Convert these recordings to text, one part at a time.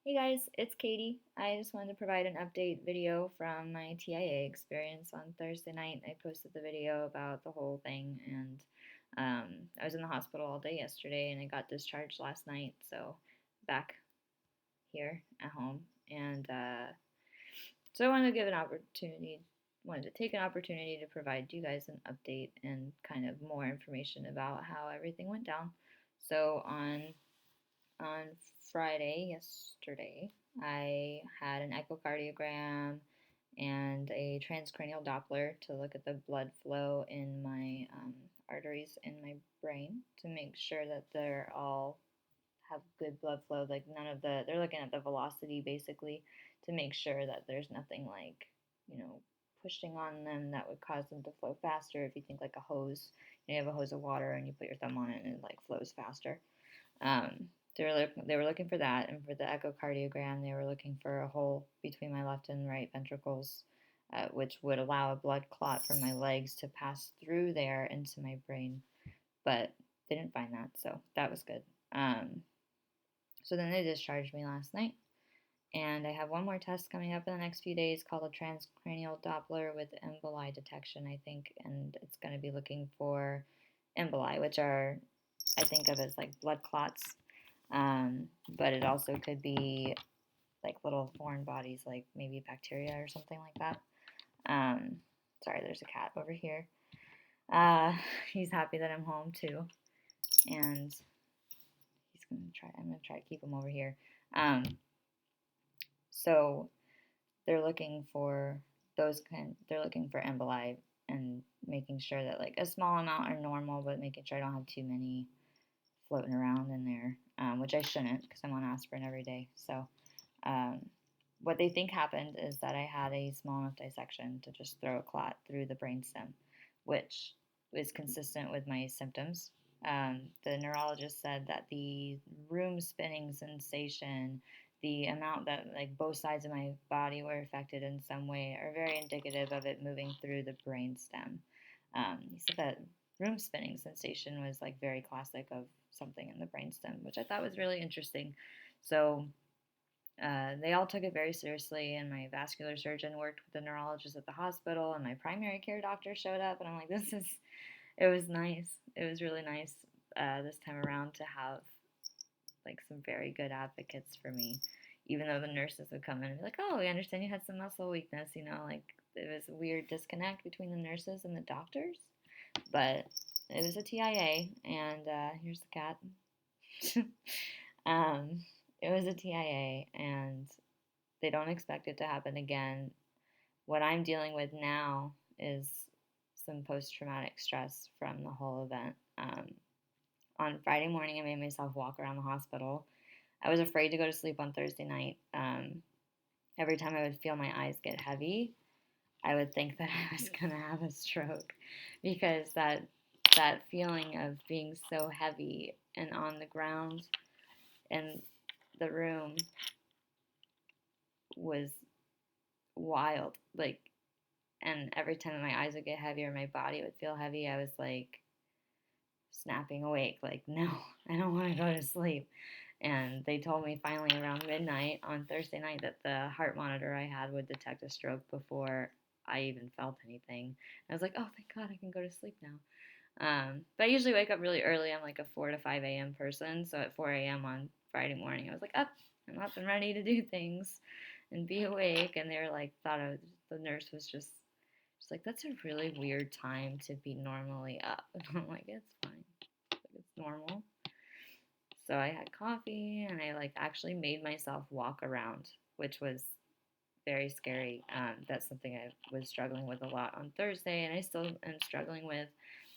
Hey guys, it's Katie. I just wanted to provide an update video from my TIA experience on Thursday night. I posted the video about the whole thing, and I was in the hospital all day yesterday, and I got discharged last night, so back here at home. And so I wanted to wanted to take an opportunity to provide you guys an update and kind of more information about how everything went down. So on Friday, yesterday, I had an echocardiogram and a transcranial Doppler to look at the blood flow in my arteries in my brain to make sure that they're all have good blood flow. Like they're looking at the velocity basically to make sure that there's nothing like, pushing on them that would cause them to flow faster. If you think like a hose, you have a hose of water and you put your thumb on it and it like flows faster. Um, they were looking for that, and for the echocardiogram, they were looking for a hole between my left and right ventricles, which would allow a blood clot from my legs to pass through there into my brain. But they didn't find that, so that was good. So then they discharged me last night, and I have one more test coming up in the next few days called a transcranial Doppler with emboli detection, I think, and it's going to be looking for emboli, which are I think of as like blood clots, but it also could be like little foreign bodies, like maybe bacteria or something like that. Um, Sorry, there's a cat over here. Uh, he's happy that I'm home too, and he's gonna try. I'm gonna try to keep him over here. Um, so they're looking for They're looking for emboli and making sure that like a small amount are normal, but making sure I don't have too many floating around in there, which I shouldn't because I'm on aspirin every day. So, um, what they think happened is that I had a small enough dissection to just throw a clot through the brainstem, which is consistent with my symptoms. The neurologist said that the room spinning sensation, the amount that like both sides of my body were affected in some way, are very indicative of it moving through the brainstem. He said that room spinning sensation was like very classic of something in the brainstem, which I thought was really interesting. So they all took it very seriously, and my vascular surgeon worked with the neurologist at the hospital, and my primary care doctor showed up, and I'm like, it was nice. It was really nice this time around to have like some very good advocates for me, even though the nurses would come in and be like, oh, we understand you had some muscle weakness, like it was a weird disconnect between the nurses and the doctors, but it was a TIA, and here's the cat. um, it was a TIA, and they don't expect it to happen again. What I'm dealing with now is some post traumatic stress from the whole event. On Friday morning, I made myself walk around the hospital. I was afraid to go to sleep on Thursday night. Every time I would feel my eyes get heavy, I would think that I was going to have a stroke because that feeling of being so heavy and on the ground in the room was wild. Like, and every time my eyes would get heavier, my body would feel heavy, I was like snapping awake, like, no, I don't want to go to sleep. And they told me finally around midnight on Thursday night that the heart monitor I had would detect a stroke before I even felt anything. And I was like, oh, thank God, I can go to sleep now. But I usually wake up really early. I'm like a 4 to 5 a.m. person. So at 4 a.m. on Friday morning, I was like, up, I'm up and ready to do things and be awake. And they were like, the nurse was just like, that's a really weird time to be normally up. And I'm like, it's fine. It's normal. So I had coffee and I like actually made myself walk around, which was very scary. That's something I was struggling with a lot on Thursday, and I still am struggling with.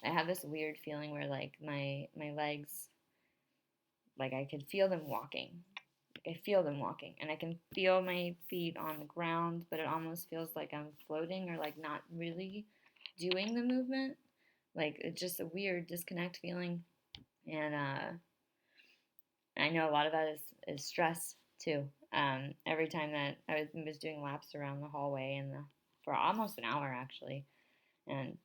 I have this weird feeling where like my legs, like I could feel them walking. Like I feel them walking, and I can feel my feet on the ground, but it almost feels like I'm floating or like not really doing the movement. Like it's just a weird disconnect feeling, and I know a lot of that is stress too. Every time that was doing laps around the hallway for almost an hour actually, and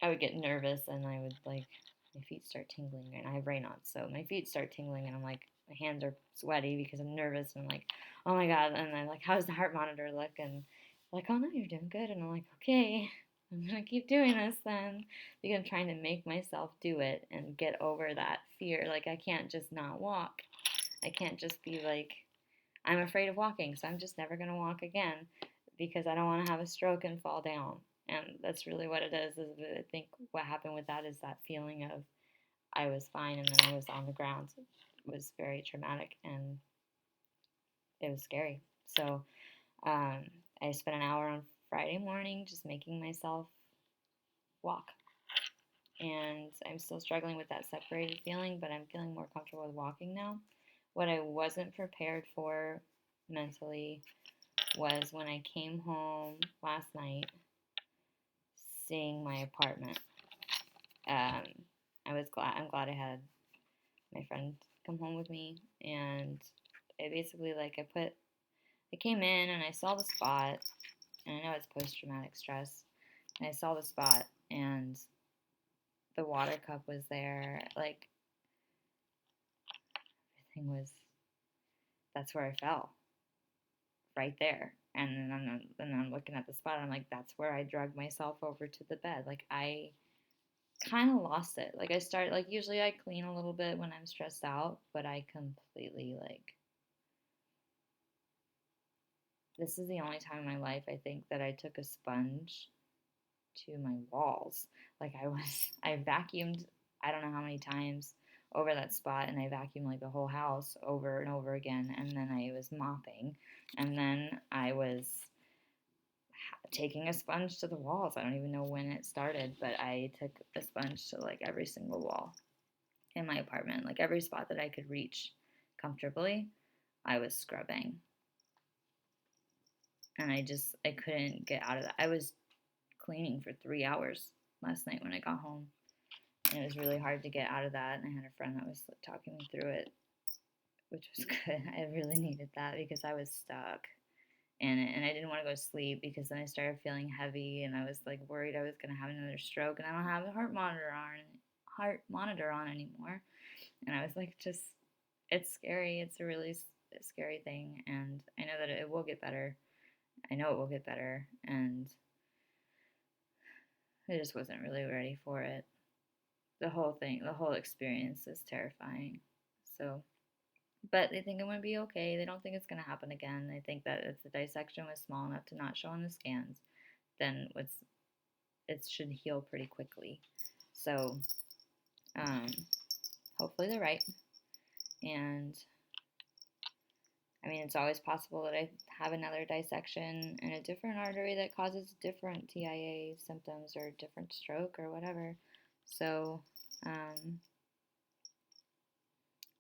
I would get nervous and I would like my feet start tingling, and I have Raynaud's, so my feet start tingling, and I'm like, my hands are sweaty because I'm nervous and I'm like, oh my God. And I'm like, how's the heart monitor look? And like, oh no, you're doing good. And I'm like, okay, I'm gonna keep doing this then because I'm trying to make myself do it and get over that fear. Like, I can't just not walk. I can't just be like, I'm afraid of walking, so I'm just never gonna walk again because I don't want to have a stroke and fall down. And that's really what it is. I think what happened with that is that feeling of I was fine and then I was on the ground. It was very traumatic and it was scary. So um, I spent an hour on Friday morning just making myself walk. And I'm still struggling with that separated feeling, but I'm feeling more comfortable with walking now. What I wasn't prepared for mentally was when I came home last night, seeing my apartment. Um, I'm glad I had my friend come home with me, and I basically I came in and I saw the spot, and I know it's post traumatic stress, and I saw the spot, and the water cup was there, like everything was. That's where I fell, right there. And then I'm looking at the spot. And I'm like, that's where I dragged myself over to the bed. Like I kind of lost it. Like I started like usually I clean a little bit when I'm stressed out, but I completely like this is the only time in my life I think that I took a sponge to my walls. Like I vacuumed I don't know how many times over that spot and I vacuumed like the whole house over and over again and then I was mopping and then I was taking a sponge to the walls. I don't even know when it started, but I took a sponge to like every single wall in my apartment, like every spot that I could reach comfortably, I was scrubbing. And I couldn't get out of that. I was cleaning for 3 hours last night when I got home. And it was really hard to get out of that. And I had a friend that was talking me through it, which was good. I really needed that because I was stuck. And I didn't want to go to sleep because then I started feeling heavy and I was like worried I was gonna have another stroke and I don't have a heart monitor on anymore. And I was like, just it's scary. It's a really scary thing, and I know that it will get better. I know it will get better, and I just wasn't really ready for it. The whole experience is terrifying. So, but they think I'm gonna be okay. They don't think it's gonna happen again. They think that if the dissection was small enough to not show on the scans, then it should heal pretty quickly. So, um, hopefully they're right. And I mean, it's always possible that I have another dissection in a different artery that causes different TIA symptoms or different stroke or whatever. So,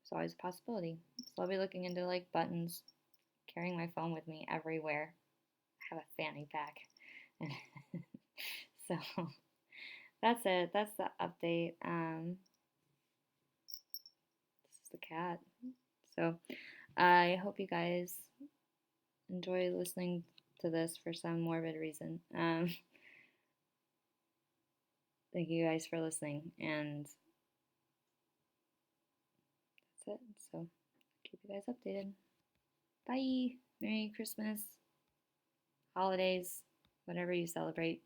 it's always a possibility. So I'll be looking into like buttons, carrying my phone with me everywhere. I have a fanny pack. So that's it. That's the update. This is the cat. So I hope you guys enjoy listening to this for some morbid reason. Thank you guys for listening, and that's it. So keep you guys updated. Bye. Merry Christmas, holidays, whatever you celebrate.